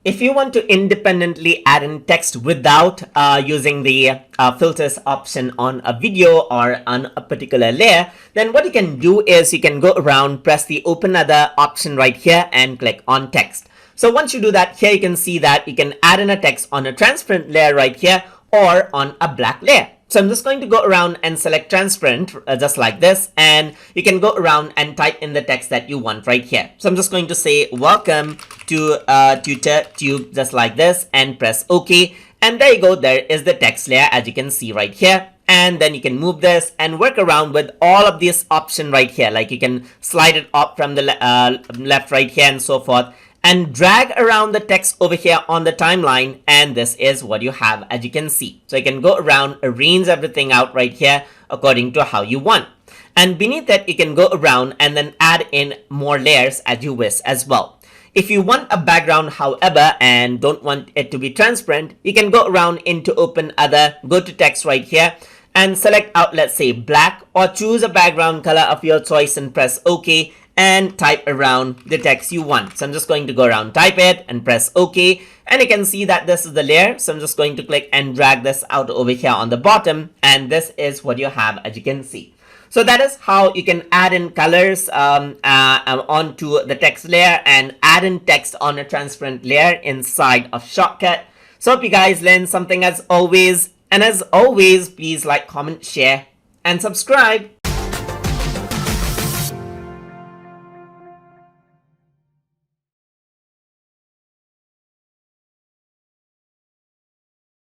If you want to independently add in text without using the filters option on a video or on a particular layer, then what you can do is you can go around, press the open other option right here and click on text. So once you do that, here you can see that you can add in a text on a transparent layer right here or on a black layer. So I'm just going to go around and select transparent just like this, and you can go around and type in the text that you want right here. So I'm just going to say welcome to Tutor Tube just like this and press OK. And there you go, there is the text layer as you can see right here. And then you can move this and work around with all of this option right here. Like you can slide it up from the left, right here and so forth, and drag around the text over here on the timeline, and this is what you have as you can see. So you can go around, arrange everything out right here according to how you want. And beneath it, you can go around and then add in more layers as you wish as well. If you want a background, however, and don't want it to be transparent, you can go around into open other, go to text right here, and select out, let's say, black, or choose a background color of your choice and press OK, and type around the text you want. So I'm just going to go around, type it and press OK, and you can see that this is the layer. So I'm just going to click and drag this out over here on the bottom, and this is what you have as you can see. So that is how you can add in colors onto the text layer and add in text on a transparent layer inside of Shotcut. So hope you guys learned something as always. And as always, please like, comment, share, and subscribe.